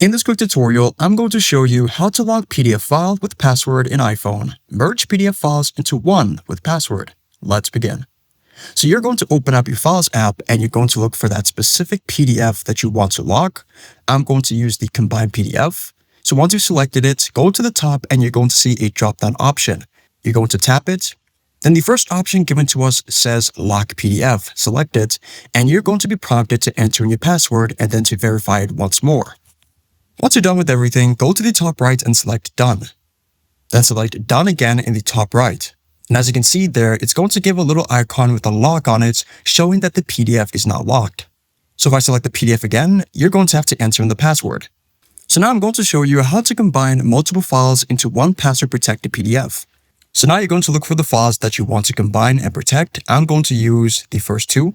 In this quick tutorial, I'm going to show you how to lock PDF file with password in iPhone. Merge PDF files into one with password. Let's begin. So you're going to open up your Files app and you're going to look for that specific PDF that you want to lock. I'm going to use the Combine PDF. So once you've selected it, go to the top and you're going to see a drop-down option. You're going to tap it. Then the first option given to us says Lock PDF. Select it, and you're going to be prompted to enter in your password and then to verify it once more. Once you're done with everything, go to the top right and select Done. Then select Done again in the top right. And as you can see there, it's going to give a little icon with a lock on it, showing that the PDF is not locked. So if I select the PDF again, you're going to have to enter in the password. So now I'm going to show you how to combine multiple files into one password-protected PDF. So now you're going to look for the files that you want to combine and protect. I'm going to use the first two.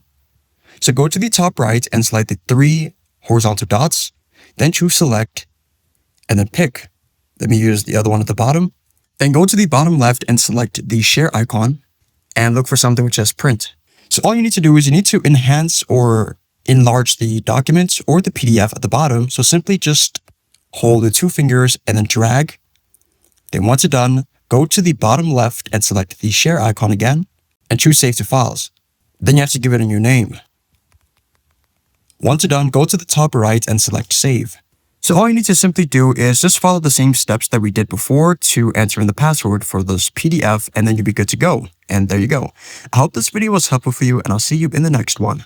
So go to the top right and select the three horizontal dots. Then choose Select, and then Pick. Let me use the other one at the bottom. Then go to the bottom left and select the share icon, and look for something which says Print. So all you need to do is you need to enhance or enlarge the document or the PDF at the bottom. So simply just hold the two fingers and then drag. Then once you're done, go to the bottom left and select the share icon again, and choose Save to Files. Then you have to give it a new name. Once you're done, go to the top right and select Save. So all you need to simply do is just follow the same steps that we did before to enter in the password for this PDF, and then you'll be good to go. And there you go. I hope this video was helpful for you, and I'll see you in the next one.